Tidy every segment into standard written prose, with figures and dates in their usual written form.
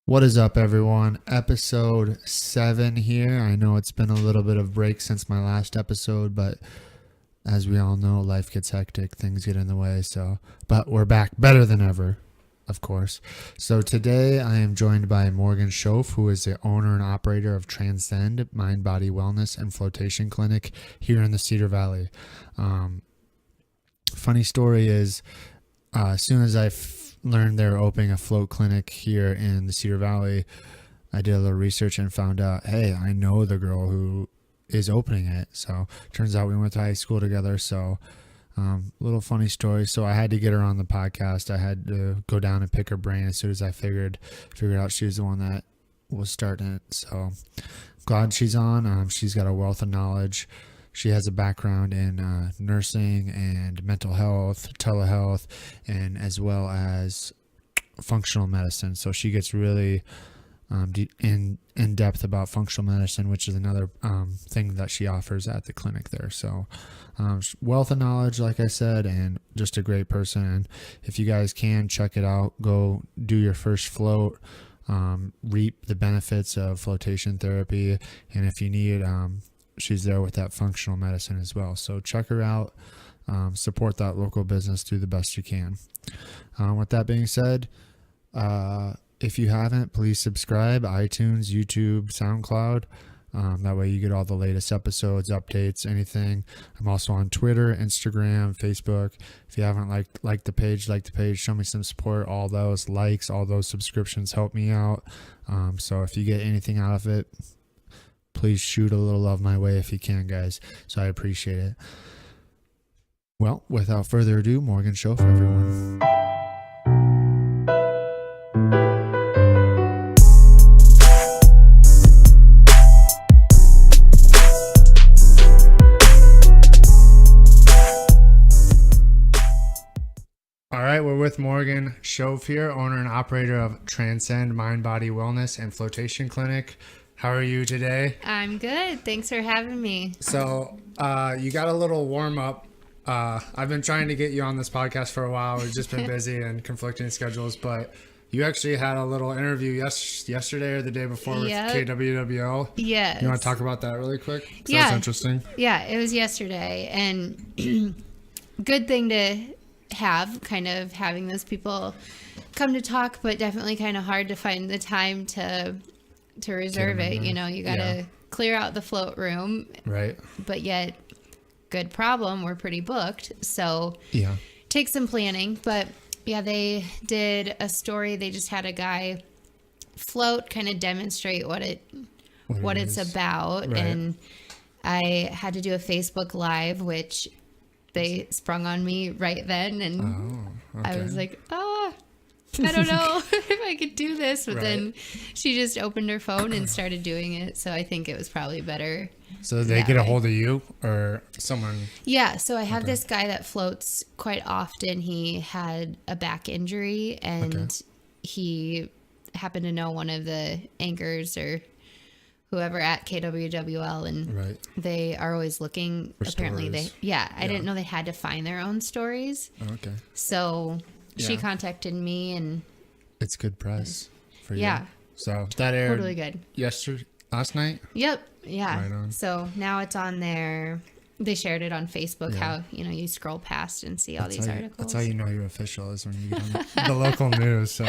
What is up, everyone? Episode 7 here. I know it's been a little bit of break since my last episode, but as we all know, life gets hectic, things get in the way, but we're back better than ever, of course. So today I am joined by Morgan Schoof, who is the owner and operator of Transcend Mind, Body Wellness and Floatation Clinic here in the Cedar Valley. Funny story is, as soon as I learned they were opening a float clinic here in the Cedar Valley, I did a little research and found out, hey, I know the girl who is opening it. So turns out we went to high school together. So little funny story. So I had to get her on the podcast. I had to go down and pick her brain as soon as I figured out she was the one that was starting it. So glad she's on. She's got a wealth of knowledge. She has a background in nursing and mental health, telehealth, and as well as functional medicine. So she gets really in depth about functional medicine, which is another thing that she offers at the clinic there. So wealth of knowledge, like I said, and just a great person. And if you guys can, check it out. Go do your first float. Reap the benefits of flotation therapy. And if you need... she's there with that functional medicine as well. So check her out. Support that local business. Do the best you can. With that being said, if you haven't, please subscribe. iTunes, YouTube, SoundCloud. That way you get all the latest episodes, updates, anything. I'm also on Twitter, Instagram, Facebook. If you haven't liked the page, like the page. Show me some support. All those likes, all those subscriptions help me out. So if you get anything out of it, please shoot a little love my way if you can, guys. So I appreciate it. Well, without further ado, Morgan Schoof, everyone. All right, we're with Morgan Schoof here, owner and operator of Transcend Mind, Body Wellness and Floatation Clinic. How are you today? I'm good. Thanks for having me. So you got a little warm up. I've been trying to get you on this podcast for a while. We've just been busy and conflicting schedules, but you actually had a little interview yesterday or the day before with KWWO. Yes. You want to talk about that really quick? Yeah. That's interesting. Yeah, it was yesterday, and good thing to have, kind of having those people come to talk, but definitely kind of hard to find the time to reserve it. You know, you got to clear out the float room. Right. But yet, good problem, we're pretty booked. So yeah, take some planning. But yeah, they did a story. They just had a guy float, kind of demonstrate what it's about. Right. And I had to do a Facebook Live, which they sprung on me right then. And I was like, I don't know if I could do this, but then she just opened her phone and started doing it. So I think it was probably better. So they get a hold of you or someone? Yeah. So I have this guy that floats quite often. He had a back injury and he happened to know one of the anchors or whoever at KWWL, and they are always looking. For apparently stories. I didn't know they had to find their own stories. Okay. So she contacted me, and it's good press for you. Yeah. So that aired totally good. Last night? Yep. Yeah. Right on. So now it's on there. They shared it on Facebook, how, you scroll past and see all these articles. That's how you know you're official, is when you get on the local news. So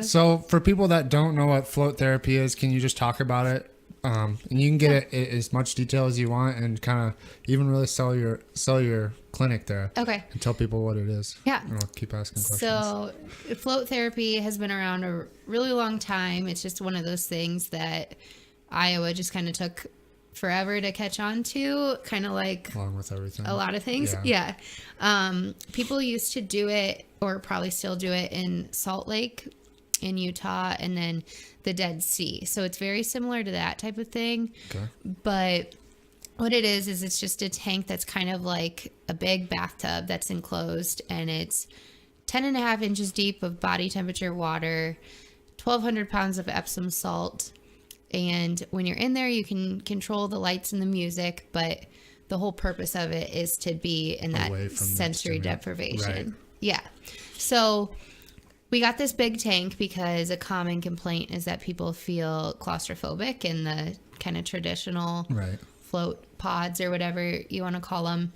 so for people that don't know what float therapy is, can you just talk about it? And you can get it as much detail as you want, and kind of even really sell your clinic there. Okay. And tell people what it is. Yeah. And I'll keep asking questions. So float therapy has been around a really long time. It's just one of those things that Iowa just kind of took forever to catch on to, kind of like along with everything. A lot of things. Yeah. People used to do it, or probably still do it, in Salt Lake in Utah, and then the Dead Sea. So it's very similar to that type of thing. Okay. But what it is it's just a tank that's kind of like a big bathtub that's enclosed, and it's 10.5 inches deep of body temperature water, 1,200 pounds of Epsom salt. And when you're in there, you can control the lights and the music, but the whole purpose of it is to be in that sensory deprivation. Right. Yeah. So we got this big tank because a common complaint is that people feel claustrophobic in the kind of traditional Right. float pods or whatever you want to call them.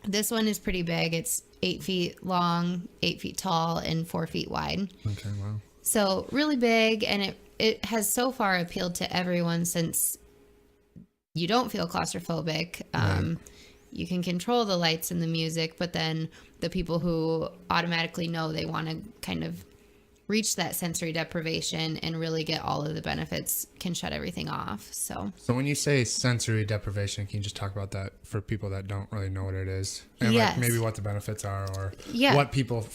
This one is pretty big. It's 8 feet long, 8 feet tall, and 4 feet wide. Okay, wow. So really big, and it has so far appealed to everyone since you don't feel claustrophobic. Right. You can control the lights and the music, but then the people who automatically know they want to kind of reach that sensory deprivation and really get all of the benefits can shut everything off. So when you say sensory deprivation, can you just talk about that for people that don't really know what it is? And Yes. like maybe what the benefits are, or Yeah. what people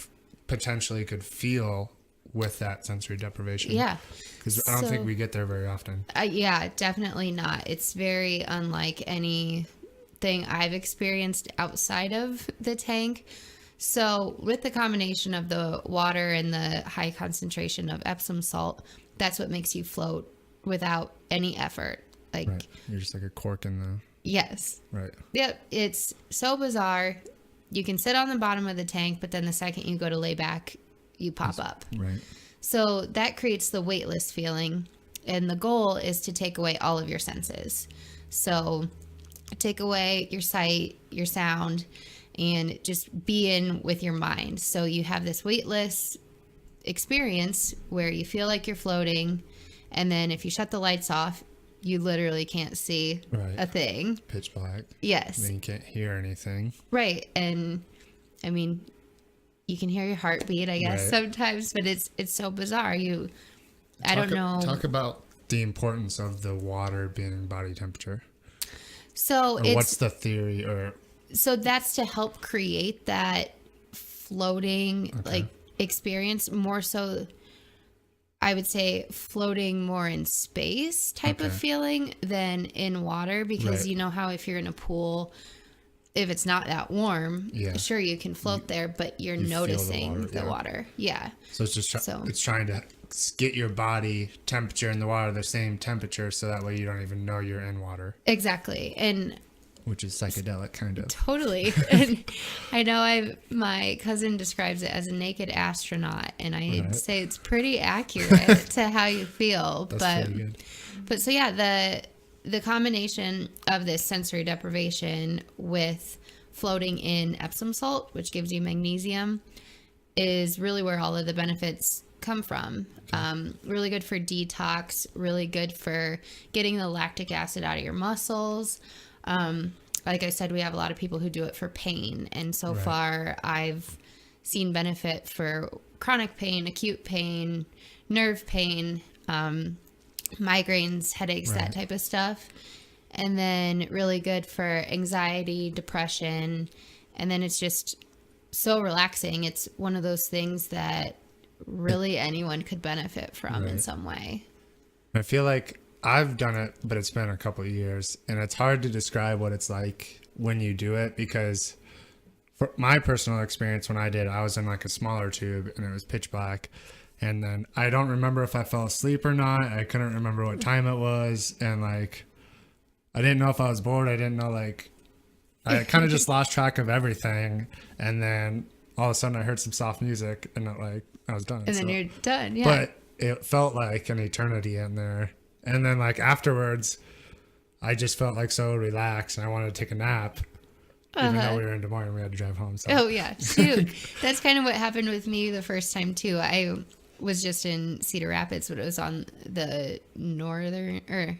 potentially could feel with that sensory deprivation? Yeah. Because I don't think we get there very often. Yeah, definitely not. It's very unlike anything I've experienced outside of the tank. So with the combination of the water and the high concentration of Epsom salt, that's what makes you float without any effort. Like, Right. You're just like a cork in the... yes. Right. Yep. It's so bizarre. You can sit on the bottom of the tank, but then the second you go to lay back, you pop up. Right. So that creates the weightless feeling. And the goal is to take away all of your senses. So take away your sight, your sound, and just be in with your mind. So you have this weightless experience where you feel like you're floating. And then if you shut the lights off, you literally can't see Right. a thing. Pitch black. Yes. Then you can't hear anything. Right. And I mean, you can hear your heartbeat, I guess, Right. sometimes, but it's so bizarre. I don't know. Talk about the importance of the water being body temperature. So Or what's the theory? Or so that's to help create that floating like experience, more so I would say floating more in space type of feeling than in water, because Right. you know how if you're in a pool, if it's not that warm, Yeah. sure you can float there, but you're feel the noticing water, the yeah. water. Yeah. so it's just So- it's trying to get your body temperature and the water the same temperature, so that way you don't even know you're in water, Exactly. And which is psychedelic kind of. totally. And I know my cousin describes it as a naked astronaut, and I'd Right. say it's pretty accurate to how you feel. That's pretty good. But so yeah, the combination of this sensory deprivation with floating in Epsom salt, which gives you magnesium, is really where all of the benefits come from. Really good for detox, really good for getting the lactic acid out of your muscles. Like I said, we have a lot of people who do it for pain. And so Right. far, I've seen benefit for chronic pain, acute pain, nerve pain, migraines, headaches, Right. that type of stuff. And then really good for anxiety, depression. And then it's just so relaxing. It's one of those things that really anyone could benefit from in Right. some way. I feel like I've done it, but it's been a couple of years, and it's hard to describe what it's like when you do it, because for my personal experience, when I did, I was in like a smaller tube and it was pitch black, and then I don't remember if I fell asleep or not. I couldn't remember what time it was, and like I didn't know if I was bored. I didn't know, like I kind of just lost track of everything, and then all of a sudden I heard some soft music, and I was done. And then So- you're done. Yeah. but it felt like an eternity in there. And then like afterwards, I just felt like so relaxed, and I wanted to take a nap, even though we were in Des Moines and we had to drive home. So. Oh yeah, shoot. That's kind of what happened with me the first time too. I was just in Cedar Rapids, but it was on the northern, or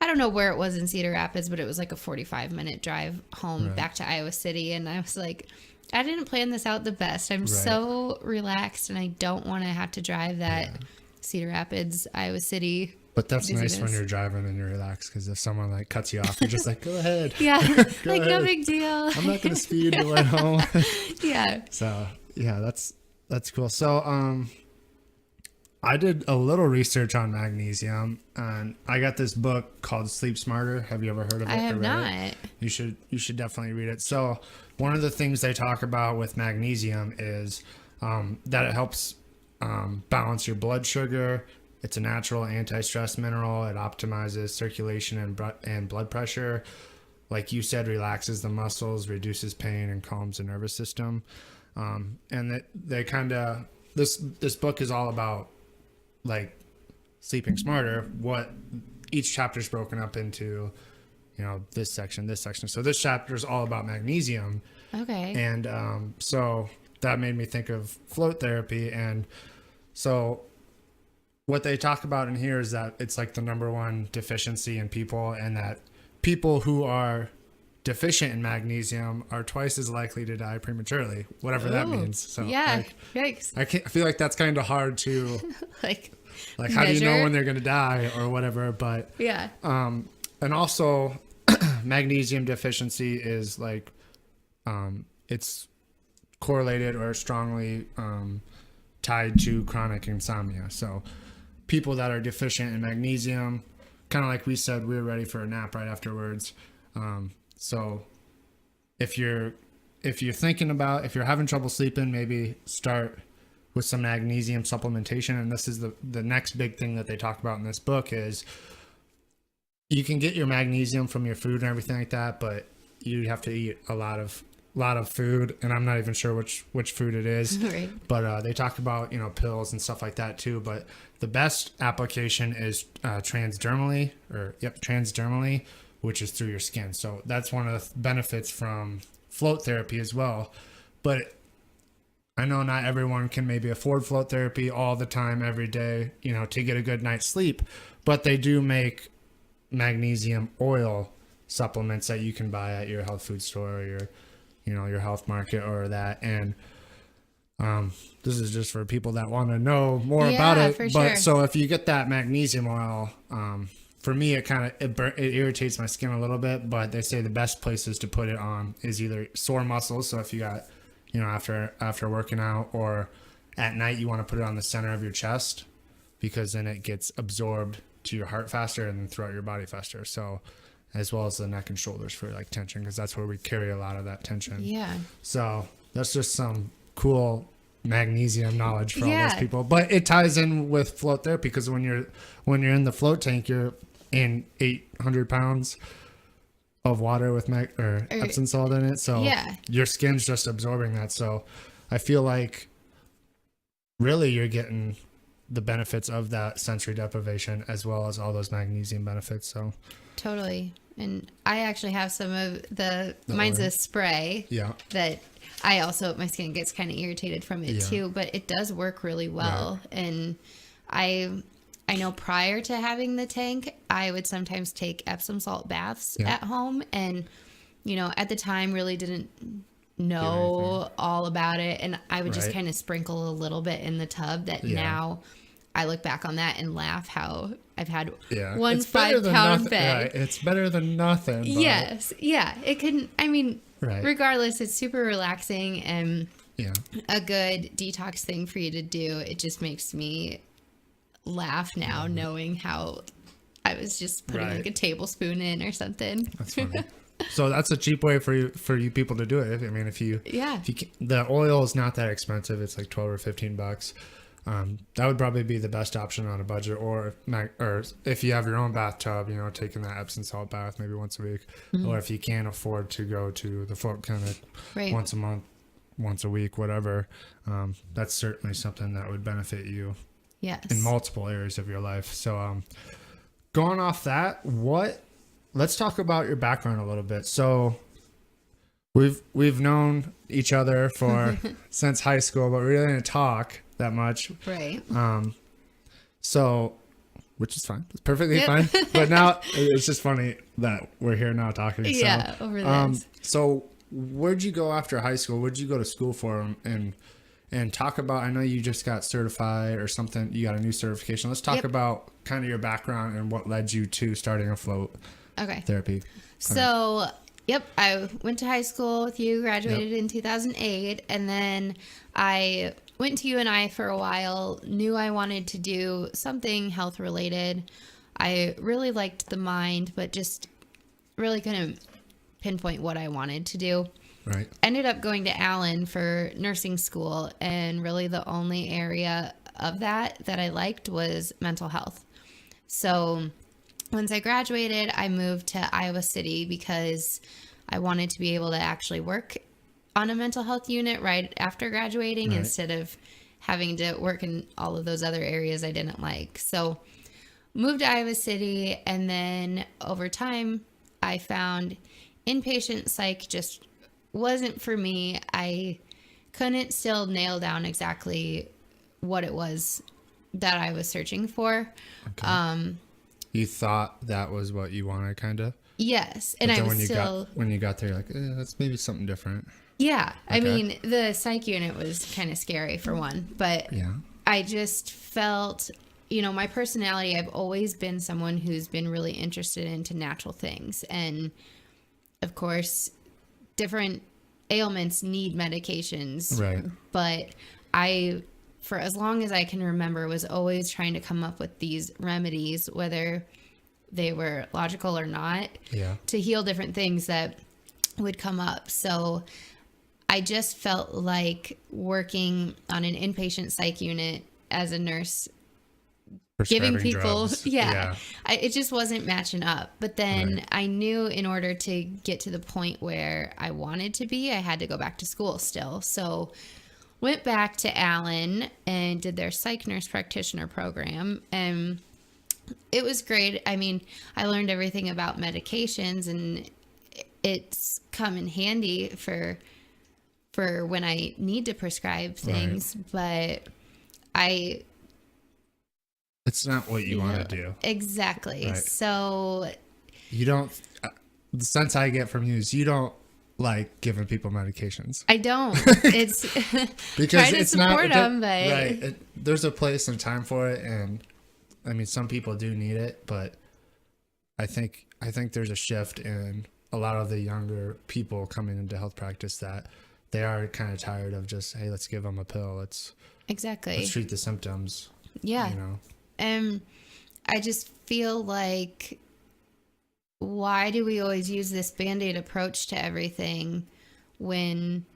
I don't know where it was in Cedar Rapids, but it was like a 45-minute drive home Right. back to Iowa City. And I was like, I didn't plan this out the best. I'm so relaxed, and I don't want to have to drive that Cedar Rapids, Iowa City. But that's nice when dizziness. you're driving and you're relaxed, because if someone like cuts you off, you're just like, go ahead. Yeah, like no ahead. big deal. I'm not going to speed the way home. Yeah. So yeah, that's cool. So I did a little research on magnesium, and I got this book called Sleep Smarter. Have you ever heard of it? I have or read it? not. You should definitely read it. So one of the things they talk about with magnesium is that it helps balance your blood sugar. It's a natural anti-stress mineral. It optimizes circulation and blood pressure. Like you said, relaxes the muscles, reduces pain, and calms the nervous system. And they kind of this book is all about like sleeping smarter. What each chapter is broken up into, this section. So this chapter is all about magnesium. Okay. And so that made me think of float therapy. And so what they talk about in here is that it's like the number one deficiency in people, and that people who are deficient in magnesium are twice as likely to die prematurely, whatever that means. So yeah. Yikes. I feel like that's kind of hard to like how do you know when they're going to die or whatever? But yeah. And also magnesium deficiency is like, it's correlated or strongly tied to chronic insomnia. So people that are deficient in magnesium, kind of like we said, we were ready for a nap right afterwards. So if you're thinking about, if you're having trouble sleeping, maybe start with some magnesium supplementation. And this is the next big thing that they talk about in this book is you can get your magnesium from your food and everything like that, but you have to eat a lot of food, and I'm not even sure which food it is. Right. But they talk about pills and stuff like that too. But the best application is transdermally, which is through your skin. So that's one of the benefits from float therapy as well. But I know not everyone can maybe afford float therapy all the time, every day, to get a good night's sleep. But they do make magnesium oil supplements that you can buy at your health food store or your health market or that. And this is just for people that want to know more about it. For but sure. So if you get that magnesium oil, for me, it kind of it irritates my skin a little bit, but they say the best places to put it on is either sore muscles. So if you got, after working out, or at night, you want to put it on the center of your chest, because then it gets absorbed to your heart faster and then throughout your body faster. So as well as the neck and shoulders for like tension, because that's where we carry a lot of that tension. Yeah. So that's just some cool magnesium knowledge for all those people. But it ties in with float therapy, because when you're in the float tank, you're in 800 pounds of water with Epsom salt in it. So your skin's just absorbing that. So I feel like really you're getting the benefits of that sensory deprivation as well as all those magnesium benefits. So totally. And I actually have some of mine's a spray that I also, my skin gets kind of irritated from it too, but it does work really well. Right. And I know prior to having the tank, I would sometimes take Epsom salt baths at home, and at the time really didn't know all about it, and I would just kind of sprinkle a little bit in the tub. That now I look back on that and laugh how I've had one 5-pound bag. Right. It's better than nothing. But... Yes. Yeah. It can, regardless, it's super relaxing and a good detox thing for you to do. It just makes me laugh now, knowing how I was just putting like a tablespoon in or something. That's funny. So that's a cheap way for you people to do it. I mean, if you the oil is not that expensive. It's like $12 or $15. That would probably be the best option on a budget, or if you have your own bathtub, taking that Epsom salt bath maybe once a week, or if you can't afford to go to the float clinic once a month, once a week, whatever. That's certainly something that would benefit you. Yes. In multiple areas of your life. So, going off that, let's talk about your background a little bit. So we've known each other since high school, but we really didn't talk that much. Right. So, which is fine. It's perfectly fine. But now it's just funny that we're here now talking. Yeah. So, over this. So where'd you go after high school? Where'd you go to school for? And talk about, I know you just got certified or something. You got a new certification. Let's talk about kind of your background and what led you to starting a float therapy. So, I went to high school with you, graduated in 2008. And then I went to UNI for a while, knew I wanted to do something health related. I really liked the mind, but just really couldn't pinpoint what I wanted to do. Right. Ended up going to Allen for nursing school, and really the only area of that I liked was mental health. So once I graduated, I moved to Iowa City because I wanted to be able to actually work on a mental health unit right after graduating instead of having to work in all of those other areas I didn't like. So moved to Iowa City, and then over time I found inpatient psych just wasn't for me. I couldn't still nail down exactly what it was that I was searching for. Okay. You thought that was what you wanted, kind of? Yes. And I was when you got there, you're like, that's maybe something different. Yeah. Okay. I mean, the psych unit was kind of scary for one, but yeah. I just felt, my personality, I've always been someone who's been really interested into natural things. And of course, different ailments need medications. Right. But for as long as I can remember, was always trying to come up with these remedies, whether they were logical or not, to heal different things that would come up. So I just felt like working on an inpatient psych unit as a nurse, giving people, it just wasn't matching up. But then I knew in order to get to the point where I wanted to be, I had to go back to school still. So went back to Allen and did their psych nurse practitioner program, and it was great. I mean, I learned everything about medications, and it's come in handy for when I need to prescribe things, but it's not what you want to do. Exactly. Right. So you don't, the sense I get from you is you don't like giving people medications. I don't. It's because try to it's support not, them, but right. There's a place and time for it, and I mean, some people do need it, but I think there's a shift in a lot of the younger people coming into health practice that they are kind of tired of just, hey, let's give them a pill. Let's treat the symptoms. Yeah. And I just feel like, why do we always use this Band-Aid approach to everything when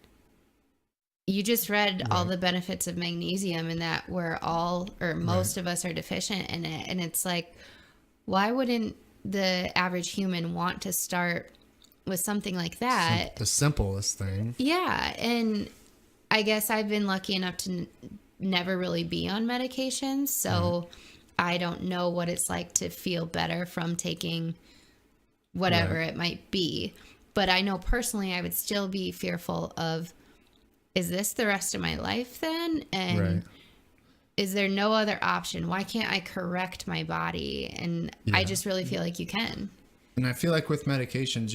you just read all the benefits of magnesium, and that we're all, or most of us, are deficient in it? And it's like, why wouldn't the average human want to start with something like that? The simplest thing. Yeah. And I guess I've been lucky enough to never really be on medications. So I don't know what it's like to feel better from taking whatever it might be. But I know personally I would still be fearful of, is this the rest of my life then? And is there no other option? Why can't I correct my body? And I just really feel like you can. And I feel like with medications,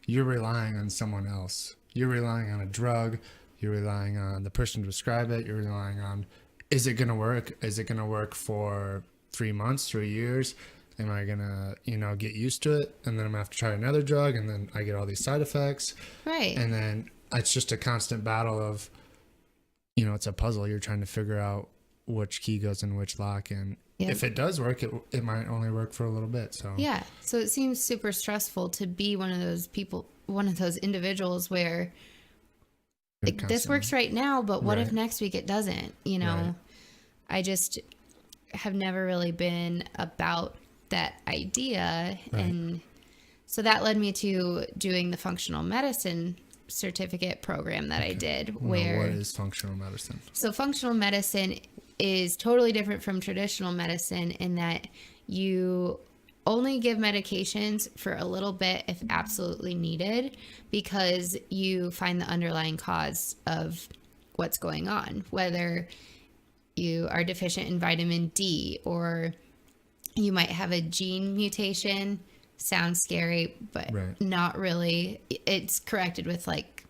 you're relying on someone else. You're relying on a drug. You're relying on the person to prescribe it. You're relying on, is it going to work? Is it going to work for 3 months, 3 years? Am I going to, get used to it? And then I'm going to have to try another drug, and then I get all these side effects. Right. And then it's just a constant battle of, it's a puzzle. You're trying to figure out which key goes in which lock. And if it does work, it might only work for a little bit. So yeah. So it seems super stressful to be one of those people, one of those individuals where this works right now, but what if next week it doesn't? I just have never really been about that idea. And so that led me to doing the functional medicine certificate program that I did. Where, what is functional medicine? So functional medicine is totally different from traditional medicine in that you only give medications for a little bit if absolutely needed, because you find the underlying cause of what's going on, whether you are deficient in vitamin D or you might have a gene mutation. Sounds scary, but not really. It's corrected with like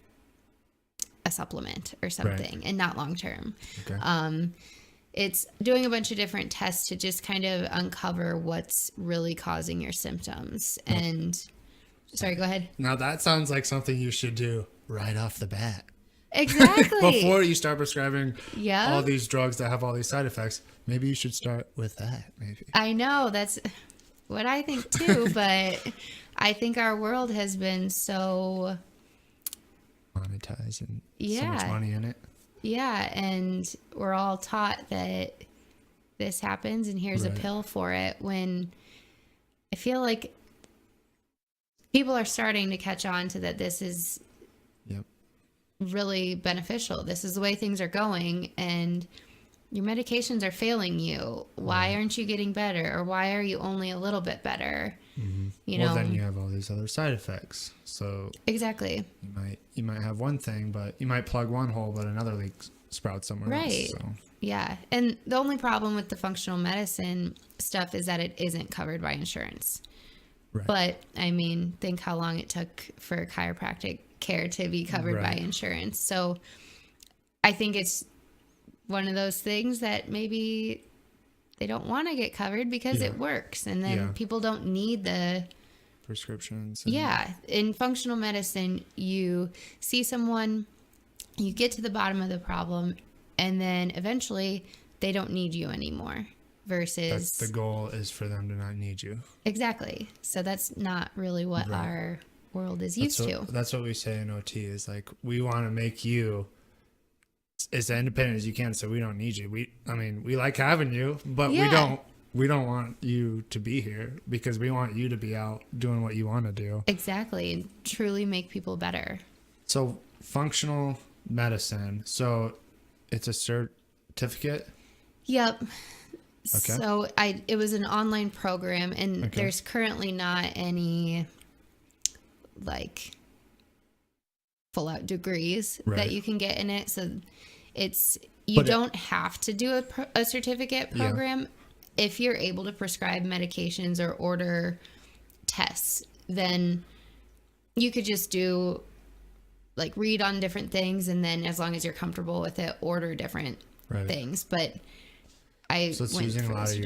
a supplement or something, and not long term. Okay. It's doing a bunch of different tests to just kind of uncover what's really causing your symptoms. And sorry, go ahead. Now that sounds like something you should do right off the bat. Exactly. Before you start prescribing all these drugs that have all these side effects, maybe you should start with that. Maybe. I know, that's what I think too, but I think our world has been so monetized and so much money in it. Yeah, and we're all taught that this happens and here's a pill for it, when I feel like people are starting to catch on to that this is really beneficial. This is the way things are going, and your medications are failing you. Why aren't you getting better? Or why are you only a little bit better? You Well, know, then you have all these other side effects. So exactly. you might have one thing, but you might plug one hole, but another leak sprouts somewhere Right. else. So. Yeah. And the only problem with the functional medicine stuff is that it isn't covered by insurance. Right. But I mean, think how long it took for chiropractic care to be covered by Right. insurance. So I think it's one of those things that maybe they don't want to get covered because it works. And then people don't need the prescriptions. Yeah. In functional medicine, you see someone, you get to the bottom of the problem, and then eventually they don't need you anymore. Versus The goal is for them to not need you. Exactly. So that's not really what our world is used to. That's what we say in OT is like, we want to make you as independent as you can, so we don't need you. We like having you, but we don't want you to be here because we want you to be out doing what you want to do. Exactly. And truly make people better. So functional medicine. So it's a certificate? Yep. Okay. So it was an online program, and there's currently not any like full out degrees that you can get in it. So you don't have to do a certificate program. If you're able to prescribe medications or order tests, then you could just do like read on different things, and then as long as you're comfortable with it, order different things. But so it's using a lot of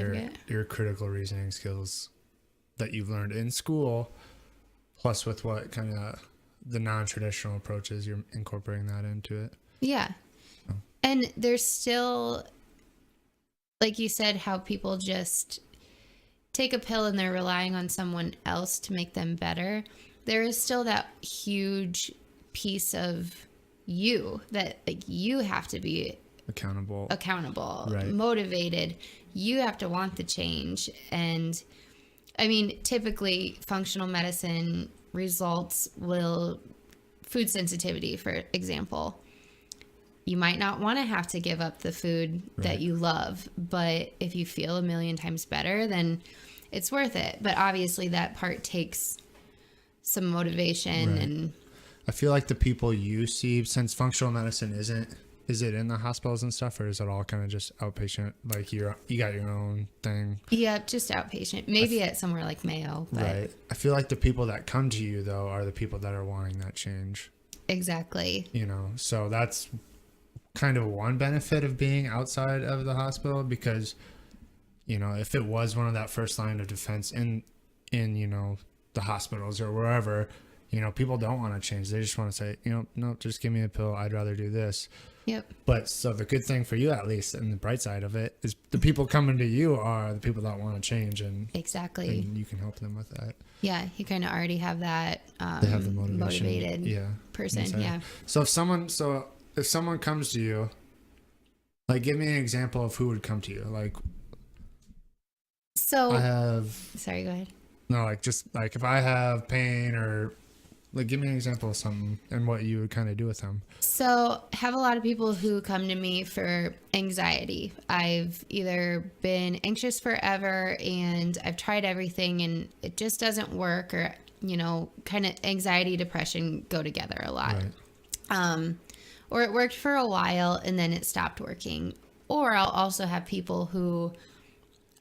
your critical reasoning skills that you've learned in school, plus with what kind of the non-traditional approaches, you're incorporating that into it. Yeah. Oh. And there's still, like you said, how people just take a pill and they're relying on someone else to make them better. There is still that huge piece of you that like you have to be accountable, motivated. You have to want the change. And I mean, typically functional medicine results will food sensitivity, for example. You might not want to have to give up the food that you love, but if you feel a million times better, then it's worth it. But obviously that part takes some motivation. And I feel like the people you see, since functional medicine is it in the hospitals and stuff, or is it all kind of just outpatient? Like you got your own thing? Yeah, just outpatient. Maybe at somewhere like Mayo. But right. I feel like the people that come to you, though, are the people that are wanting that change. Exactly. You know, so that's kind of one benefit of being outside of the hospital, because, you know, if it was one of that first line of defense in you know, the hospitals or wherever, you know, people don't want to change. They just want to say, you know, no, just give me a pill. I'd rather do this. Yep. But so the good thing for you, at least, and the bright side of it, is the people coming to you are the people that want to change, and and you can help them with that. Yeah, you kind of already have that. They have the motivated person. Inside. Yeah. So if someone comes to you, like, give me an example of who would come to you. Like, so I have. Sorry, go ahead. No, like just like if I have pain, or like give me an example of something and what you would kind of do with them. So I have a lot of people who come to me for anxiety. I've either been anxious forever and I've tried everything and it just doesn't work, or, you know, kind of anxiety, depression go together a lot. Right. Or it worked for a while and then it stopped working. Or I'll also have people who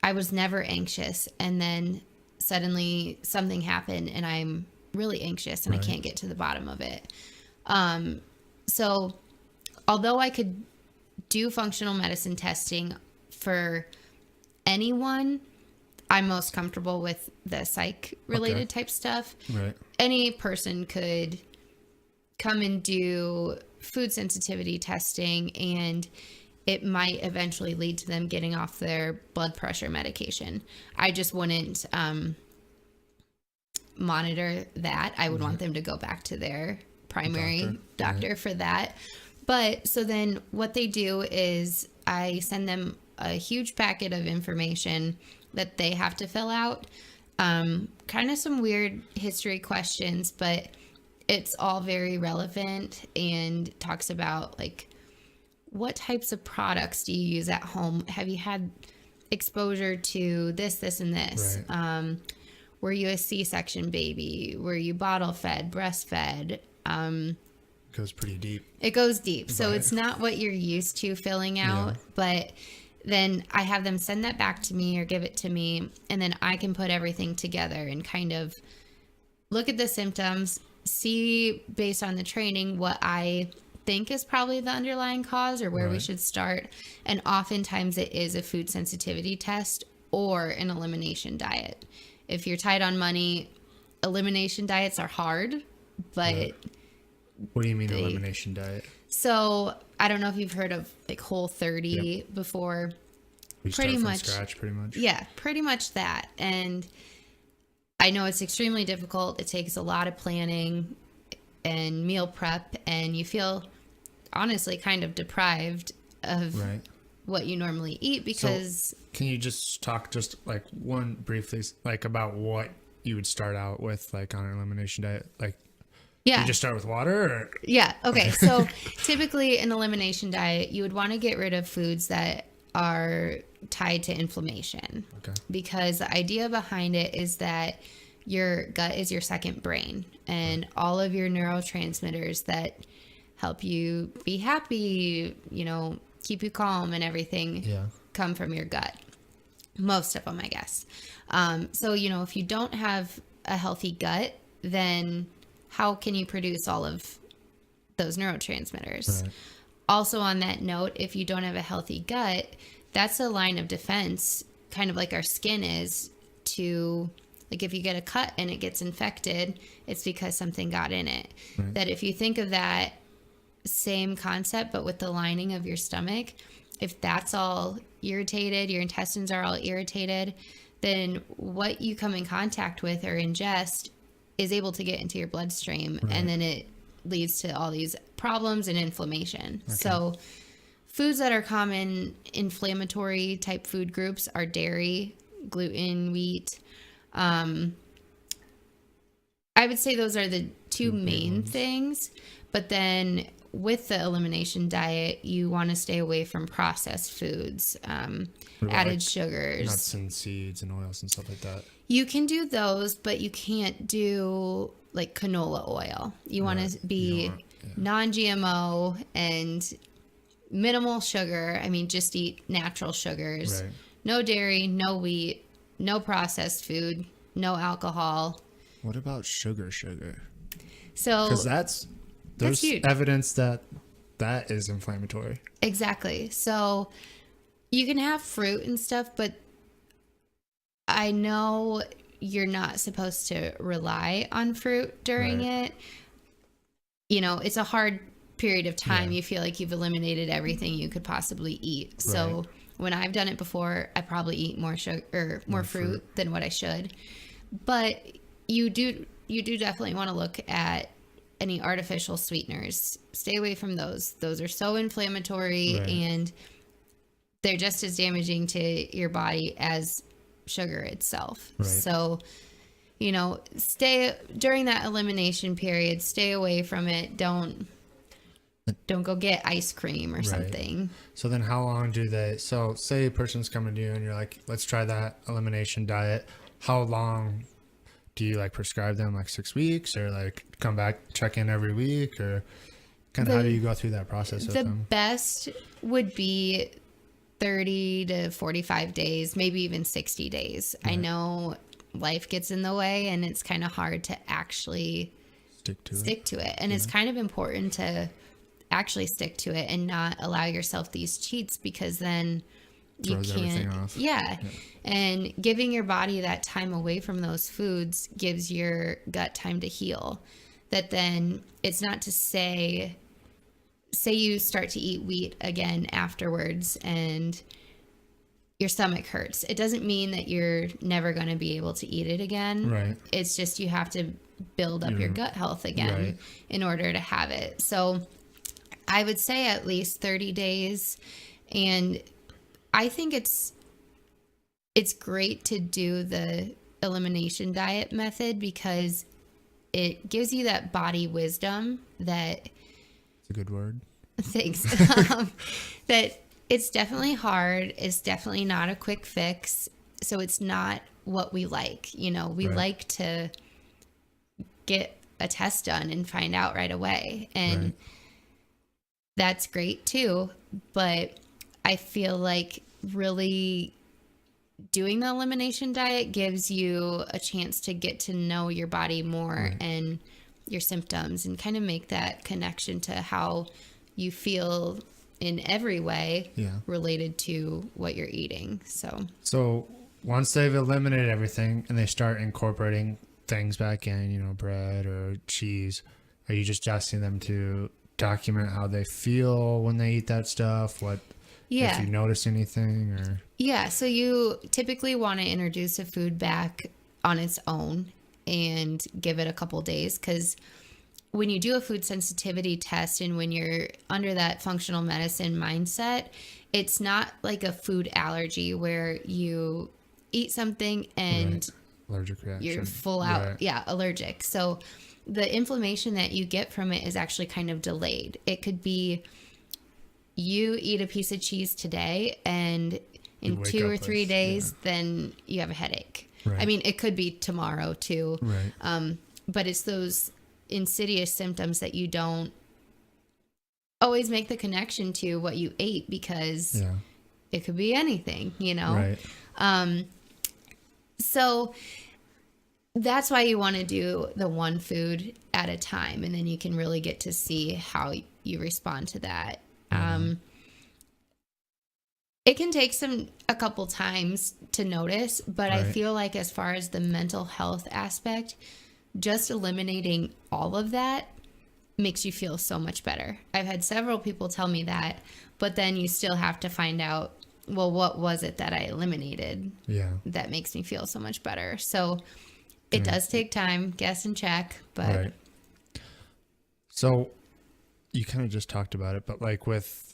I was never anxious and then suddenly something happened and I'm really anxious and I can't get to the bottom of it. So although I could do functional medicine testing for anyone, I'm most comfortable with the psych related type stuff. Right. Any person could come and do food sensitivity testing, and it might eventually lead to them getting off their blood pressure medication. I just wouldn't monitor that. I would want them to go back to their primary doctor for that. But so then what they do is I send them a huge packet of information that they have to fill out. Kind of some weird history questions, but it's all very relevant and talks about like what types of products do you use at home? Have you had exposure to this, and this? Right. Were you a C-section baby? Were you bottle fed, breastfed? Goes pretty deep. It goes deep. So Right. it's not what you're used to filling out, but then I have them send that back to me or give it to me, and then I can put everything together and kind of look at the symptoms, see based on the training what I think is probably the underlying cause or where we Right. should start. And oftentimes it is a food sensitivity test or an elimination diet. If you're tight on money, elimination diets are hard, but Right. What do you mean elimination diet? so I don't know if you've heard of like Whole30 before. We Pretty start from much. scratch, pretty much. Yeah, pretty much that. And I know it's extremely difficult. It takes a lot of planning and meal prep, and you feel honestly kind of deprived of Right. what you normally eat because Can you just talk just like one briefly like about what you would start out with like on an elimination diet? Like yeah. you just start with water or Yeah. Okay. So typically an elimination diet, you would want to get rid of foods that are tied to inflammation. okay. Because the idea behind it is that your gut is your second brain, and all of your neurotransmitters that help you be happy, you know, keep you calm and everything Yeah. come from your gut. Most of them, I guess. So, you know, if you don't have a healthy gut, then how can you produce all of those neurotransmitters? Right. Also, on that note, if you don't have a healthy gut, that's a line of defense, kind of like our skin is, to like if you get a cut and it gets infected, it's because something got in it. Right. That if you think of that same concept, but with the lining of your stomach, if that's all irritated, your intestines are all irritated, then what you come in contact with or ingest is able to get into your bloodstream, Right. and then it leads to all these problems and inflammation. So foods that are common inflammatory type food groups are dairy, gluten, wheat. I would say those are the two main things. But then with the elimination diet, you want to stay away from processed foods, about, added like, sugars. Nuts and seeds and oils and stuff like that. You can do those, but you can't do like canola oil. You want Right. to be You don't want- non-GMO and minimal sugar. I mean, just eat natural sugars. Right. No dairy, no wheat, no processed food, no alcohol. What about sugar? So Because there's huge. evidence that is inflammatory. exactly. So you can have fruit and stuff, but I know you're not supposed to rely on fruit during Right. it. You know, it's a hard period of time. Yeah. You feel like you've eliminated everything you could possibly eat. So Right. when I've done it before, I probably eat more sugar or more fruit than what I should. But you do definitely want to look at any artificial sweeteners. Stay away from those. Those are so inflammatory, Right. and they're just as damaging to your body as sugar itself. Right. So, you know, stay during that elimination period, stay away from it. Don't go get ice cream or Right. something. So then how long so say a person's coming to you and you're like, let's try that elimination diet. How long do you like prescribe them? Like 6 weeks or like come back, check in every week, or kind of how do you go through that process with The them? best would be 30 to 45 days, maybe even 60 days. I know life gets in the way and it's kind of hard to actually Stick to it. And it's kind of important to actually stick to it and not allow yourself these cheats, because then you Throws everything can't. off. Yeah. And giving your body that time away from those foods gives your gut time to heal. That then it's not to say you start to eat wheat again afterwards and your stomach hurts. It doesn't mean that you're never going to be able to eat it again. Right. It's just you have to build up your gut health again Right. in order to have it. So I would say at least 30 days. And I think it's great to do the elimination diet method because it gives you that body wisdom that It's a good word. thanks. That it's definitely hard. It's definitely not a quick fix. So it's not what we like. You know, we Right. like to get a test done and find out right away. And Right. that's great too. But I feel like really doing the elimination diet gives you a chance to get to know your body more Right. and your symptoms and kind of make that connection to how you feel in every way Yeah. related to what you're eating. So once they've eliminated everything and they start incorporating things back in, bread or cheese, are you just asking them to document how they feel when they eat that stuff? If Yeah. you notice anything or Yeah. So you typically want to introduce a food back on its own and give it a couple days, because when you do a food sensitivity test and when you're under that functional medicine mindset, it's not like a food allergy where you eat something and Right. Allergic reaction. you're full out, Right. yeah, allergic. So the inflammation that you get from it is actually kind of delayed. It could be you eat a piece of cheese today and in wake 2 or up 3 with- days, then you have a headache. Right. I mean, it could be tomorrow too. Right. But it's those insidious symptoms that you don't always make the connection to what you ate, because Yeah. it could be anything, Right. So that's why you want to do the one food at a time, and then you can really get to see how you respond to that. It can take a couple times to notice, but I Right. feel like as far as the mental health aspect, just eliminating all of that makes you feel so much better. I've had several people tell me that, but then you still have to find out, well, what was it that I eliminated Yeah. that makes me feel so much better? So it Yeah. does take time, guess and check, but Right. So you kind of just talked about it, but like with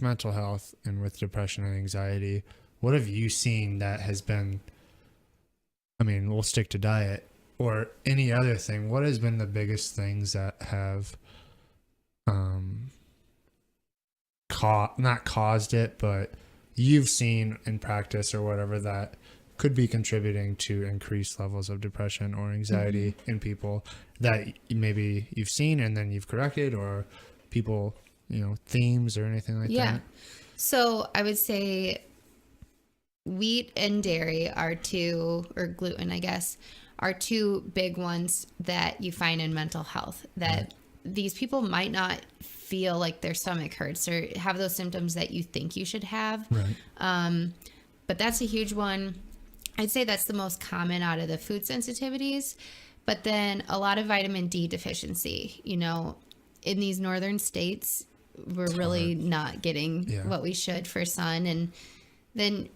mental health and with depression and anxiety, what have you seen that has been, I mean, we'll stick to diet or any other thing. What has been the biggest things that have not caused it, but you've seen in practice or whatever that could be contributing to increased levels of depression or anxiety in people that maybe you've seen and then you've corrected, or people, themes or anything like yeah. that? So I would say wheat and dairy are two, or gluten, I guess, are two big ones that you find in mental health, that these people might not feel like their stomach hurts or have those symptoms that you think you should have. Right. But that's a huge one. I'd say that's the most common out of the food sensitivities. But then a lot of vitamin D deficiency, in these northern states, we're really not getting what we should for sun. And then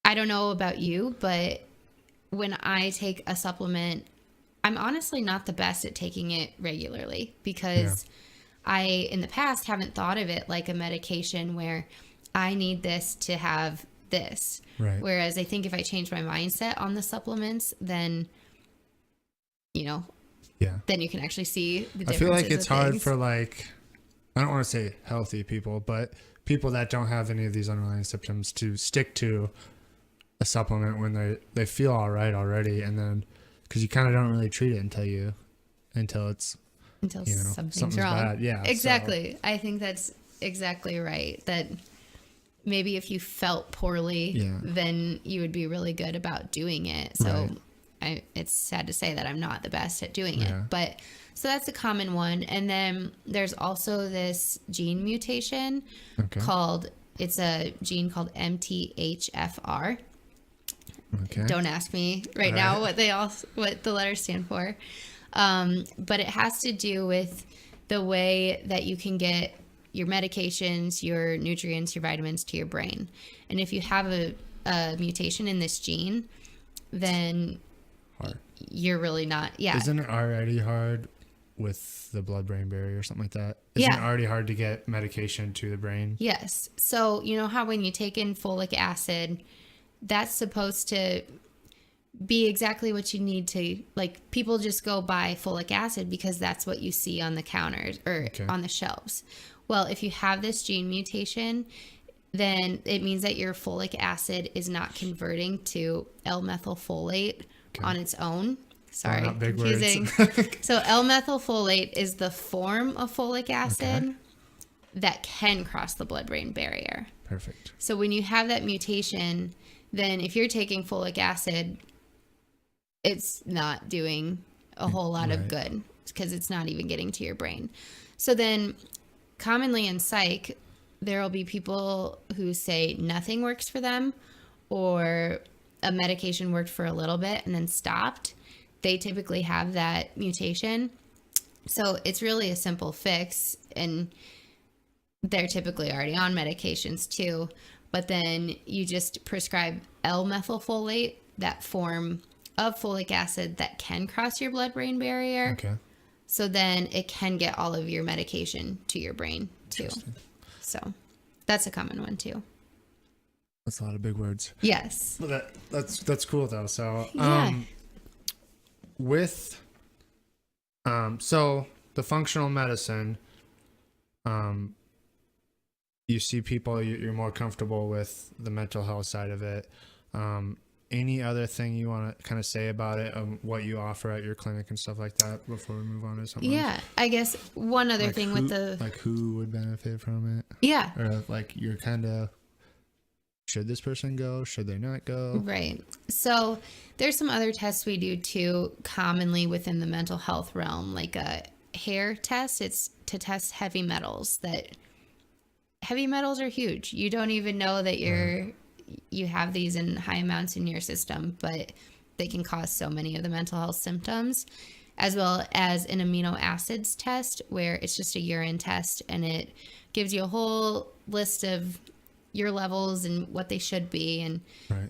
I don't know about you, but when I take a supplement, I'm honestly not the best at taking it regularly, because I, in the past, haven't thought of it like a medication where I need this to have this. Right. Whereas I think if I change my mindset on the supplements, then, then you can actually see the differences. I feel like it's of hard things. for I don't want to say healthy people, but people that don't have any of these underlying symptoms to stick to a supplement when they feel all right already, and then because you kind of don't really treat it until it's something's wrong. bad. Yeah, exactly. I think that's exactly right. That maybe if you felt poorly, then you would be really good about doing it. So it's sad to say that I'm not the best at doing it, but so that's a common one. And then there's also this gene mutation it's a gene called MTHFR. Okay. Don't ask me right now what the letters stand for. But it has to do with the way that you can get your medications, your nutrients, your vitamins to your brain. And if you have a mutation in this gene, then you're really not. Yeah. Isn't it already hard with the blood-brain barrier or something like that? Isn't it already hard to get medication to the brain? Yes. So you know how when you take in folic acid, that's supposed to be exactly what you need to, like, people just go buy folic acid because that's what you see on the counters or on the shelves. Well, if you have this gene mutation, then it means that your folic acid is not converting to L-methylfolate on its own. Sorry, big confusing. words. So L-methylfolate is the form of folic acid that can cross the blood-brain barrier. Perfect. So when you have that mutation, then if you're taking folic acid, it's not doing a whole lot of good because it's not even getting to your brain. So then commonly in psych, there will be people who say nothing works for them, or a medication worked for a little bit and then stopped. They typically have that mutation. So it's really a simple fix, and they're typically already on medications too. But then you just prescribe L-methylfolate, that form of folic acid that can cross your blood-brain barrier. Okay. So then it can get all of your medication to your brain too. So that's a common one too. That's a lot of big words. Yes. Well, that's cool though. So so the functional medicine, you see people you're more comfortable with the mental health side of it. Any other thing you want to kind of say about it, what you offer at your clinic and stuff like that before we move on to something else? I guess one other like thing who, with the... Like who would benefit from it? Yeah. Or like you're kind of, should this person go? Should they not go? Right. So there's some other tests we do too, commonly within the mental health realm, like a hair test. It's to test heavy metals. That heavy metals are huge. You don't even know that you have these in high amounts in your system, but they can cause so many of the mental health symptoms, as well as an amino acids test, where it's just a urine test and it gives you a whole list of your levels and what they should be. And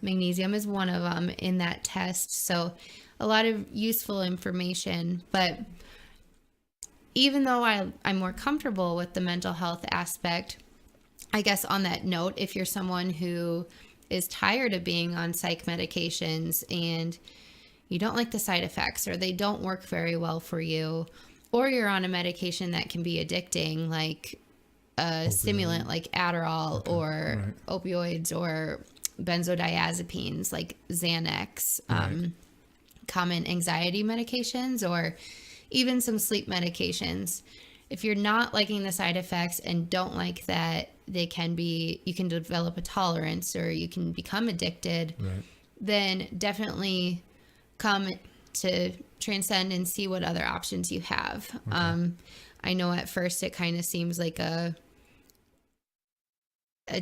magnesium is one of them in that test. So a lot of useful information. But even though I'm more comfortable with the mental health aspect, I guess on that note, if you're someone who is tired of being on psych medications and you don't like the side effects, or they don't work very well for you, or you're on a medication that can be addicting, like a stimulant like Adderall or opioids or benzodiazepines like Xanax, common anxiety medications, or even some sleep medications. If you're not liking the side effects and don't like that you can develop a tolerance or you can become addicted, then definitely come to Transcend and see what other options you have. I know at first it kind of seems like a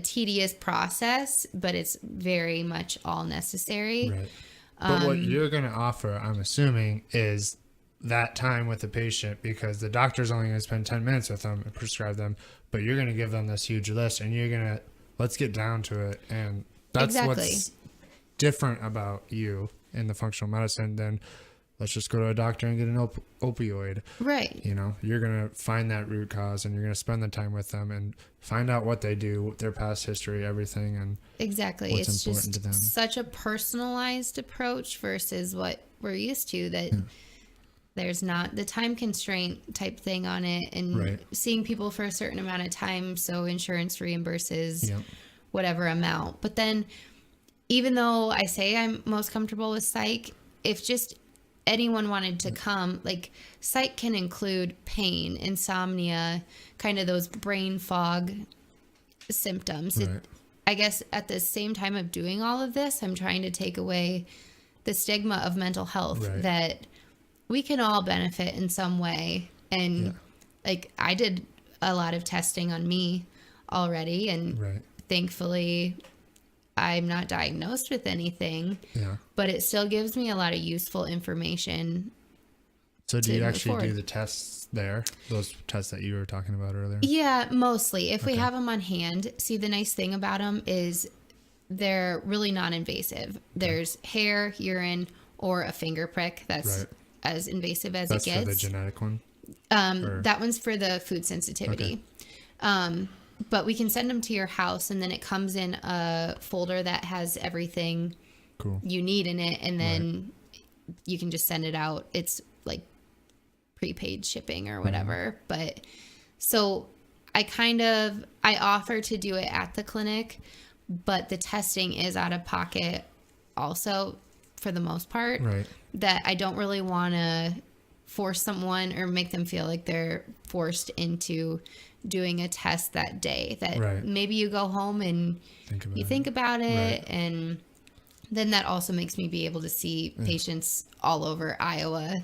tedious process, but it's very much all necessary. But what you're going to offer, I'm assuming, is that time with the patient, because the doctor's only going to spend 10 minutes with them and prescribe them, but you're going to give them this huge list and you're going to, let's get down to it. And that's what's different about you in the functional medicine than let's just go to a doctor and get an opioid. Right. You know, you're going to find that root cause and you're going to spend the time with them and find out what they do, their past history, everything. And exactly. What's it's important just to them. Such a personalized approach versus what we're used to, that there's not the time constraint type thing on it, and seeing people for a certain amount of time, so insurance reimburses whatever amount. But then, even though I say I'm most comfortable with psych, if just anyone wanted to come, like, psych can include pain, insomnia, kind of those brain fog symptoms. I guess at the same time of doing all of this, I'm trying to take away the stigma of mental health, that we can all benefit in some way. And like, I did a lot of testing on me already, and thankfully I'm not diagnosed with anything, but it still gives me a lot of useful information. So do you actually do the tests there, those tests that you were talking about earlier? Yeah, mostly. If we have them on hand. See, the nice thing about them is they're really non-invasive. There's hair, urine, or a finger prick. That's as invasive as it gets. That's for the genetic one? That one's for the food sensitivity. But we can send them to your house, and then it comes in a folder that has everything Cool. you need in it, and then you can just send it out. It's like prepaid shipping or whatever. But so I offer to do it at the clinic, but the testing is out of pocket also for the most part. Right. That I don't really want to force someone or make them feel like they're forced into doing a test that day. That maybe you go home and think about it, and then that also makes me be able to see patients all over Iowa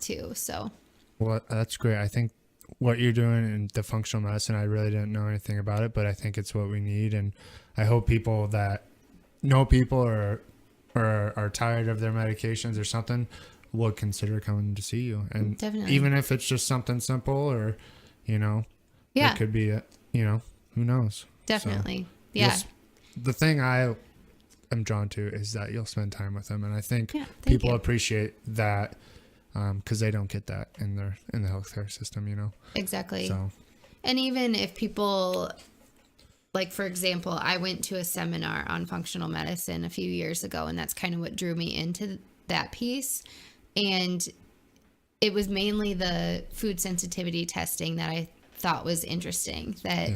too. So well, that's great. I think what you're doing in the functional medicine, I really didn't know anything about it, but I think it's what we need. And I hope people that know people or are tired of their medications or something would consider coming to see you. And even if it's just something simple or, it could be, who knows? Definitely. So the thing I am drawn to is that you'll spend time with them. And I think people appreciate that. Because they don't get that in the healthcare system, Exactly. So, and even if people, like for example, I went to a seminar on functional medicine a few years ago, and that's kind of what drew me into that piece. And it was mainly the food sensitivity testing that I thought was interesting. That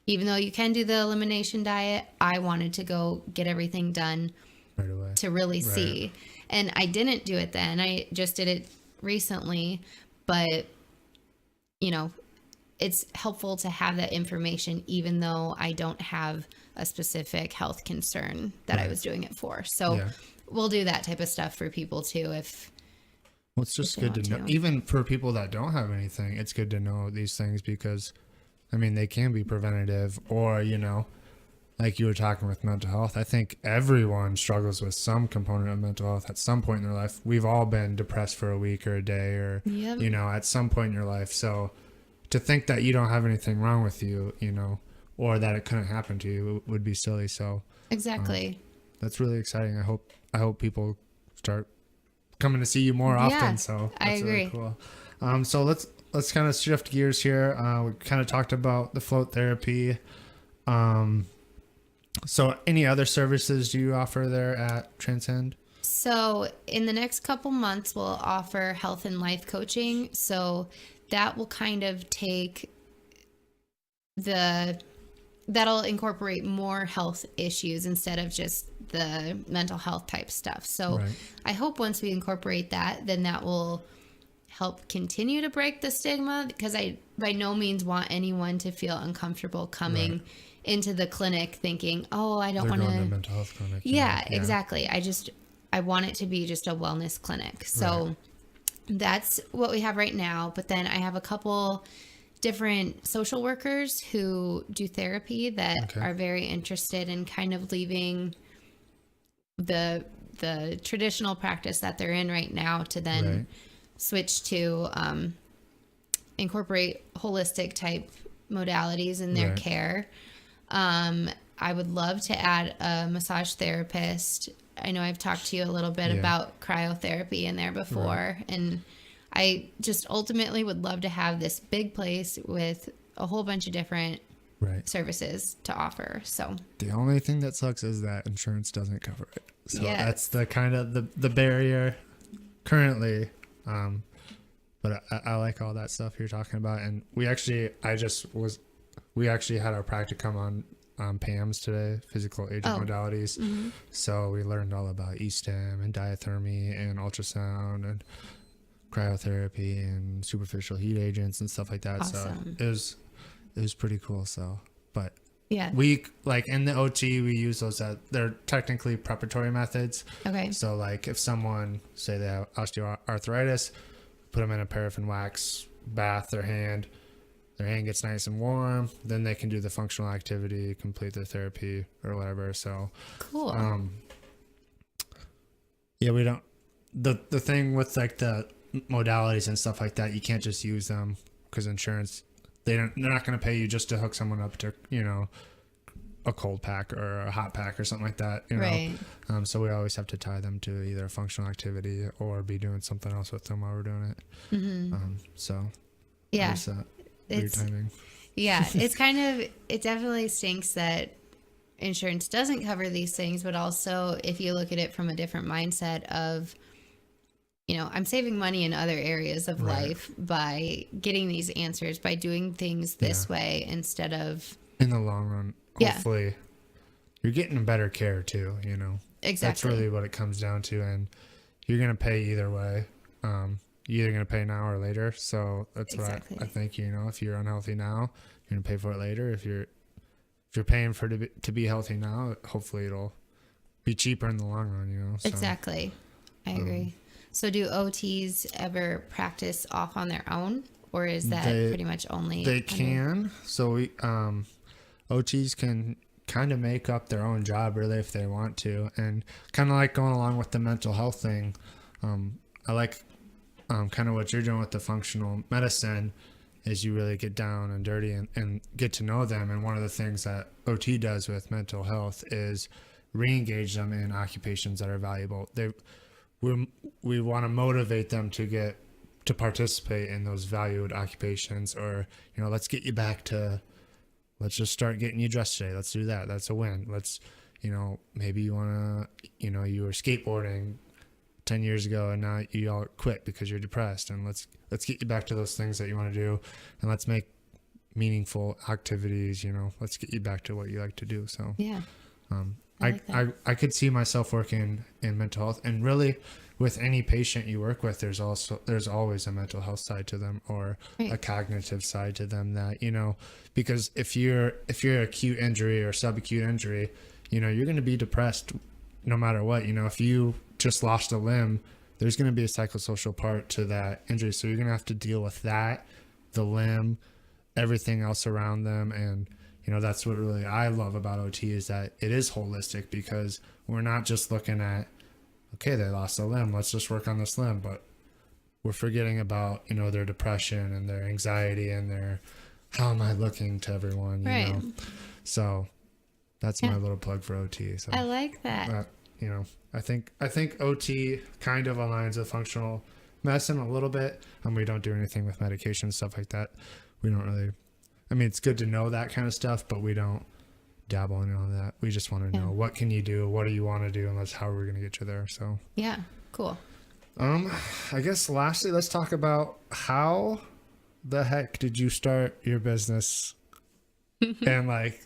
even though you can do the elimination diet, I wanted to go get everything done right away to really see. And I didn't do it then. I just did it recently. But, it's helpful to have that information, even though I don't have a specific health concern that I was doing it for. So we'll do that type of stuff for people too. Well, it's just good to know. Even for people that don't have anything, it's good to know these things because, they can be preventative or, like you were talking with mental health, I think everyone struggles with some component of mental health at some point in their life. We've all been depressed for a week or a day or, at some point in your life. So to think that you don't have anything wrong with you, or that it couldn't happen to you would be silly. So exactly. That's really exciting. I hope people start coming to see you more often. So that's I agree. Really cool. So let's kind of shift gears here. We kind of talked about the float therapy. So any other services do you offer there at Transcend? So in the next couple months, we'll offer health and life coaching. So that will kind of take that'll incorporate more health issues instead of just the mental health type stuff. So I hope once we incorporate that, then that will help continue to break the stigma, because I by no means want anyone to feel uncomfortable coming into the clinic thinking, oh, I don't want to mental health clinic. Yeah, exactly. I want it to be just a wellness clinic. So that's what we have right now. But then I have a couple different social workers who do therapy that are very interested in kind of leaving the traditional practice that they're in right now to then switch to incorporate holistic type modalities in their care. I would love to add a massage therapist. I know I've talked to you a little bit about cryotherapy in there before, and I just ultimately would love to have this big place with a whole bunch of different services to offer. So the only thing that sucks is that insurance doesn't cover it. So that's the kind of the barrier currently. But I like all that stuff you're talking about. And we actually had our practicum on PAMS today, physical agent modalities. Mm-hmm. So we learned all about E-stim and diathermy and ultrasound and cryotherapy and superficial heat agents and stuff like that. Awesome. So it was pretty cool. So, but yeah, we like in the OT, we use those they're technically preparatory methods. Okay. So like if someone say they have osteoarthritis, put them in a paraffin wax bath, their hand gets nice and warm, then they can do the functional activity, complete their therapy or whatever. So cool. We don't, the thing with like the modalities and stuff like that, you can't just use them because insurance, they're not going to pay you just to hook someone up to, a cold pack or a hot pack or something like that, know? So we always have to tie them to either a functional activity or be doing something else with them while we're doing it. Mm-hmm. So yeah, weird timing. Yeah, it definitely stinks that insurance doesn't cover these things, but also if you look at it from a different mindset of, you know, I'm saving money in other areas of life by getting these answers, by doing things this way instead of... In the long run, hopefully, you're getting better care too, you know. Exactly. That's really what it comes down to, and you're going to pay either way. You're either going to pay now or later, so that's what I think, you know, if you're unhealthy now, you're going to pay for it later. If you're paying for to be healthy now, hopefully it'll be cheaper in the long run, you know. So, exactly. I agree. So do OTs ever practice off on their own, or is that pretty much only... They can. So we OTs can kind of make up their own job really if they want to, and kind of like going along with the mental health thing. I like kind of what you're doing with the functional medicine is you really get down and dirty and get to know them. And one of the things that OT does with mental health is re-engage them in occupations that are valuable. We want to motivate them to participate in those valued occupations, or, you know, let's just start getting you dressed today. Let's do that. That's a win. Let's, you know, maybe you want to, you know, you were skateboarding 10 years ago and now you all quit because you're depressed, and let's get you back to those things that you want to do, and let's make meaningful activities, you know, let's get you back to what you like to do. So I could see myself working in mental health, and really with any patient you work with, there's always a mental health side to them, or a cognitive side to them, that, you know, because if you're acute injury or subacute injury, you know, you're going to be depressed no matter what. You know, if you just lost a limb, there's going to be a psychosocial part to that injury. So you're going to have to deal with that, the limb, everything else around them. And, you know, that's what really I love about OT, is that it is holistic, because we're not just looking at, okay, they lost a limb, let's just work on this limb, but we're forgetting about, you know, their depression and their anxiety and their, how am I looking to everyone, you know? So that's my little plug for OT. So I like that. You know, I think OT kind of aligns with functional medicine a little bit, and we don't do anything with medication, stuff like that. We don't really, I mean, it's good to know that kind of stuff, but we don't dabble in all that. We just want to know, what can you do, what do you want to do, and that's how we're going to get you there. So yeah, cool. I guess lastly, let's talk about how the heck did you start your business and like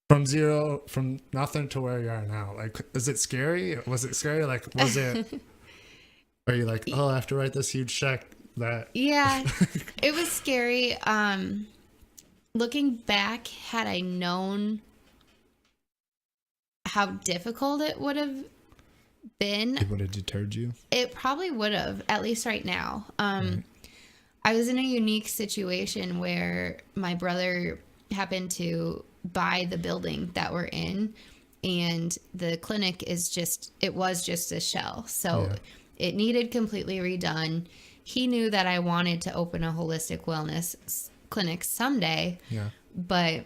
from nothing to where you are now? Like, is it scary? Was it scary? Like, was it, are you like, oh, I have to write this huge check that? Yeah, it was scary. Looking back, had I known how difficult it would have been, It would have deterred you? It probably would have, at least right now. I was in a unique situation where my brother happened to buy the building that we're in, and the clinic was just a shell. So it needed completely redone. He knew that I wanted to open a holistic wellness clinic someday, but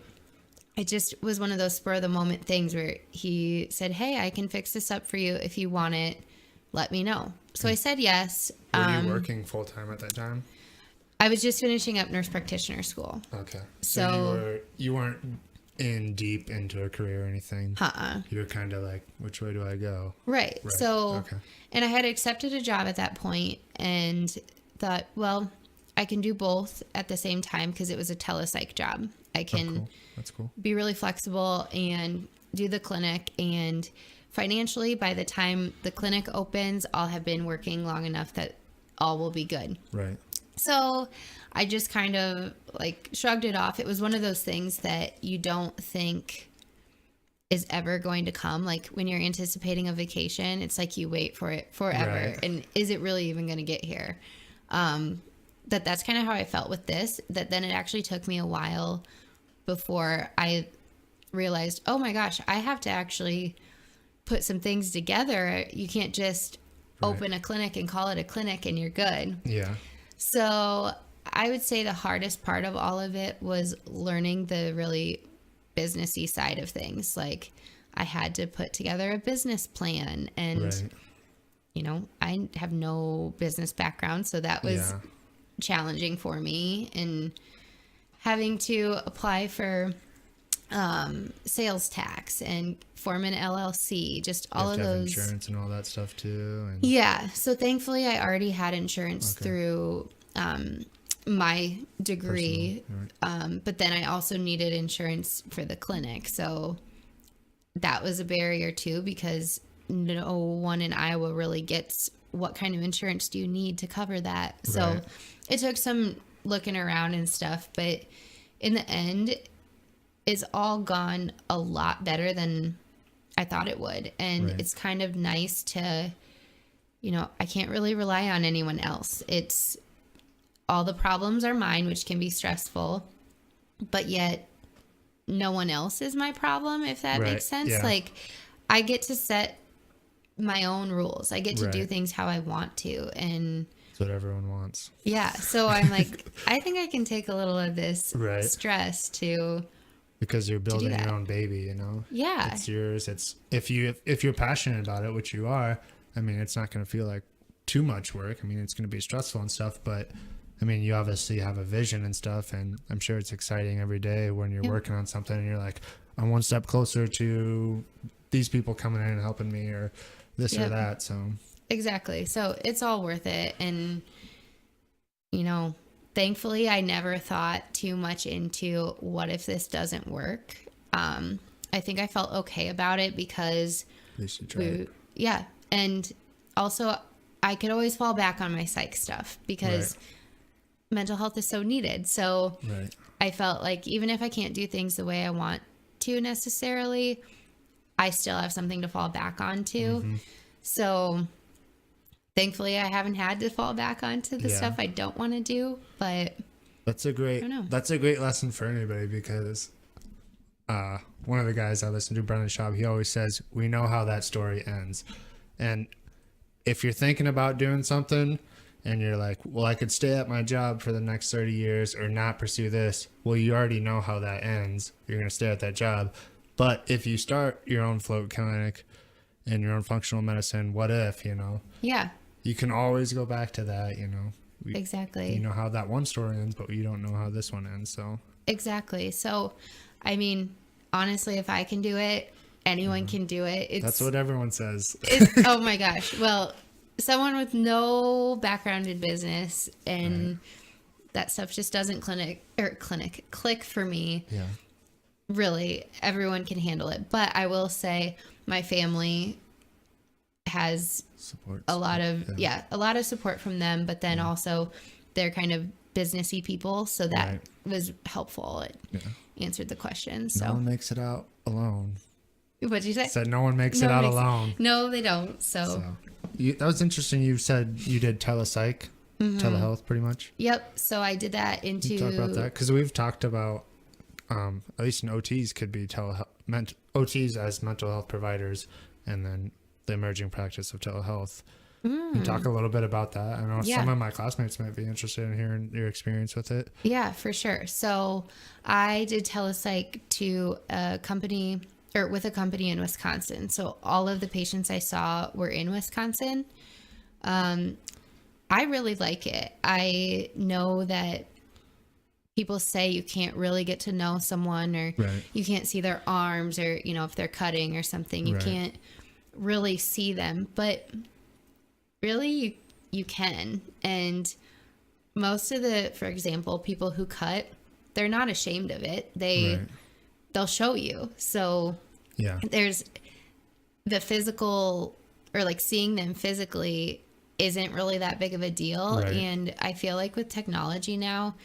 it just was one of those spur of the moment things where he said, hey, I can fix this up for you. If you want it, let me know. So I said yes. Were you working full time at that time? I was just finishing up nurse practitioner school. Okay. So you weren't in deep into a career or anything. You were kind of like, which way do I go? Right. So, and I had accepted a job at that point and thought, well, I can do both at the same time, because it was a telepsych job. I can That's cool. Be really flexible and do the clinic, and financially, by the time the clinic opens, I'll have been working long enough that all will be good. Right. So I just kind of like shrugged it off. It was one of those things that you don't think is ever going to come. Like when you're anticipating a vacation, it's like you wait for it forever. Right. And is it really even going to get here? That's kind of how I felt with this, that then it actually took me a while before I realized, oh my gosh, I have to actually put some things together. You can't just open a clinic and call it a clinic and you're good. Yeah. So I would say the hardest part of all of it was learning the really businessy side of things. Like I had to put together a business plan, and you know, I have no business background, so that was challenging for me, and having to apply for sales tax and form an LLC, just all of You have to have those. insurance and all that stuff too. And Yeah. So thankfully, I already had insurance Okay. through my degree. Personal, right. But then I also needed insurance for the clinic. So that was a barrier too, because no one in Iowa really gets what kind of insurance do you need to cover that. So Right. it took some looking around and stuff. But in the end, it's all gone a lot better than I thought it would. And Right. it's kind of nice to, I can't really rely on anyone else. It's all the problems are mine, which can be stressful, but yet no one else is my problem, if that Right. makes sense. Yeah. Like, I get to set my own rules. I get to do Right. things how I want to. And That's what everyone wants. yeah, so I'm like, I think I can take a little of this Right. stress to, Because you're building that. your own baby, you know? yeah, It's yours. It's if you're passionate about it, which you are, I mean, it's not going to feel like too much work. I mean, it's going to be stressful and stuff, but I mean, you obviously have a vision and stuff, and I'm sure it's exciting every day when you're Yeah. working on something and you're like, I'm one step closer to these people coming in and helping me or this Yeah. or that. So exactly. So it's all worth it. And, thankfully, I never thought too much into what if this doesn't work. I think I felt okay about it because at least you tried. yeah. And also, I could always fall back on my psych stuff because mental health is so needed. So Right. I felt like even if I can't do things the way I want to necessarily, I still have something to fall back onto. Mm-hmm. So thankfully, I haven't had to fall back onto the Yeah. stuff I don't want to do. But That's a great don't know. that's a great lesson for anybody because one of the guys I listen to, Brendan Schaub, he always says, we know how that story ends. And if you're thinking about doing something and you're like, well, I could stay at my job for the next 30 years or not pursue this, well, you already know how that ends. You're going to stay at that job. But if you start your own float clinic and your own functional medicine, what if, yeah, you can always go back to that, exactly. You know how that one story ends, but you don't know how this one ends. So Exactly. So, I mean, honestly, if I can do it, anyone can do it. that's what everyone says. Oh my gosh. Well, someone with no background in business and that stuff just doesn't click for me. Yeah. Really, everyone can handle it. But I will say my family has Support. a lot of a lot of support from them, but then also they're kind of businessy people, so that Right. was helpful. It answered the question. No So one makes it out alone. what'd you say? Said no one makes No it one out makes it- alone. No, they don't. So, So that was interesting. You said you did telepsych, telehealth, pretty much. yep. So I did that Can into you talk about that? Because we've talked about, at least in OTs, could be telehealth. OTs as mental health providers, and then the emerging practice of telehealth. Can you talk a little bit about that? I know some of my classmates might be interested in hearing your experience with it. Yeah, for sure. So I did telepsych to a company with a company in Wisconsin. So all of the patients I saw were in Wisconsin. I really like it. I know that people say you can't really get to know someone or Right. you can't see their arms or, if they're cutting or something, you Right. can't really see them, but really you can. And most of for example, people who cut, they're not ashamed of it. They'll show you. So Yeah. there's the physical or like seeing them physically isn't really that big of a deal. Right. And I feel like with technology now,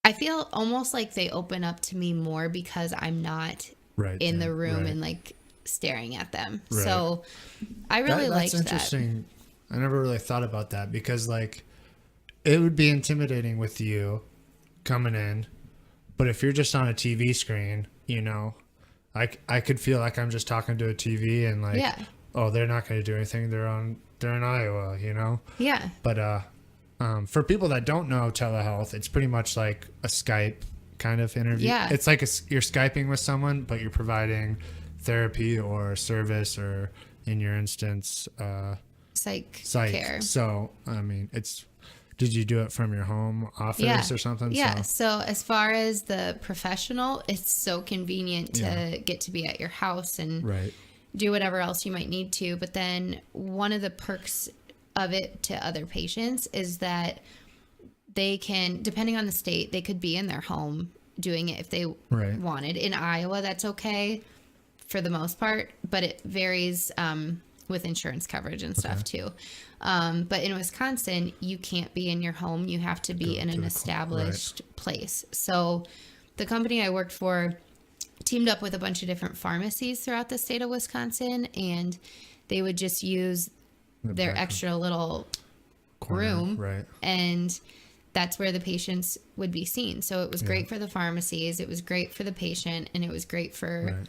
I feel almost like they open up to me more because I'm not Right. in the room Right. and like staring at them. Right. So I really liked That's that. interesting. I never really thought about that because like it would be intimidating with you coming in, but if you're just on a TV screen, I could feel like I'm just talking to a TV and like, Yeah. oh, they're not going to do anything. They're in Iowa, Yeah. But for people that don't know telehealth, it's pretty much like a Skype kind of interview. Yeah. It's like you're Skyping with someone, but you're providing therapy or service or in your instance, Psych psych. care. So, I mean, it's Did you do it from your home office or something? Yeah. So as far as the professional, it's so convenient to get to be at your house and do whatever else you might need to. But then one of the perks of it to other patients is that they can, depending on the state, they could be in their home doing it if they wanted. In Iowa, that's okay for the most part, but it varies with insurance coverage and stuff too. But in Wisconsin, you can't be in your home. You have to be in an established place. So the company I worked for teamed up with a bunch of different pharmacies throughout the state of Wisconsin, and they would just use their extra little room, and that's where the patients would be seen. So it was great for the pharmacies, it was great for the patient, and it was great for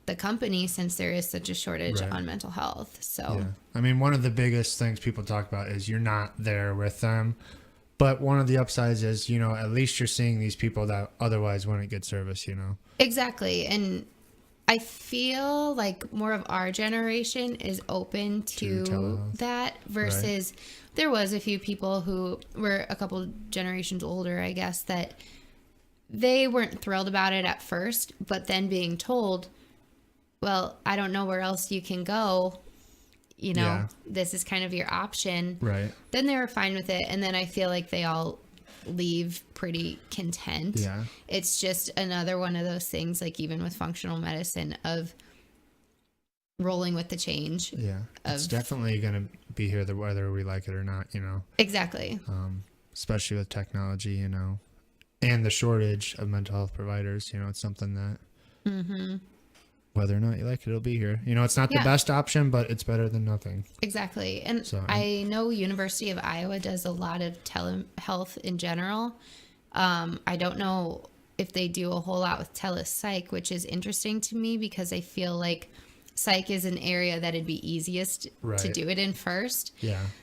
the company, since there is such a shortage on mental health. So I mean, one of the biggest things people talk about is you're not there with them, but one of the upsides is, you know, at least you're seeing these people that otherwise wouldn't get service, you know. Exactly. And I feel like more of our generation is open to that versus there was a few people who were a couple generations older, I guess, that they weren't thrilled about it at first, but then being told, well, I don't know where else you can go, you know, this is kind of your option. Then they were fine with it. And then I feel like they all leave pretty content. It's just another one of those things, like even with functional medicine, of rolling with the change. It's definitely going to be here whether we like it or not, you know. Exactly. Especially with technology, you know, and the shortage of mental health providers, you know, it's something that whether or not you like it, it'll be here. You know, it's not the best option, but it's better than nothing. Exactly. And so, I know University of Iowa does a lot of telehealth in general. I don't know if they do a whole lot with telepsych, which is interesting to me because I feel like psych is an area that it'd be easiest to do it in first.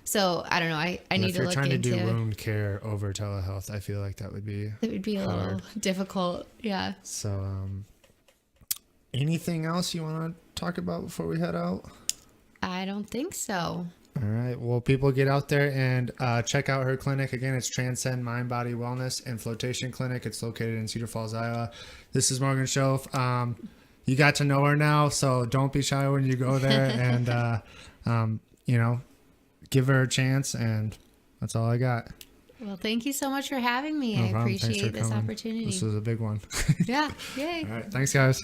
So I don't know. I need to look into. If you're trying to do wound care over telehealth, I feel like that would be a little difficult. So, anything else you want to talk about before we head out? I don't think so. All right. Well, people, get out there and check out her clinic. Again, it's Transcend Mind, Body, Wellness and Floatation Clinic. It's located in Cedar Falls, Iowa. This is Morgan Schoof. You got to know her now, so don't be shy when you go there. And, you know, give her a chance. And that's all I got. Well, thank you so much for having me. I appreciate this opportunity. This was a big one. Yay. All right. Thanks, guys.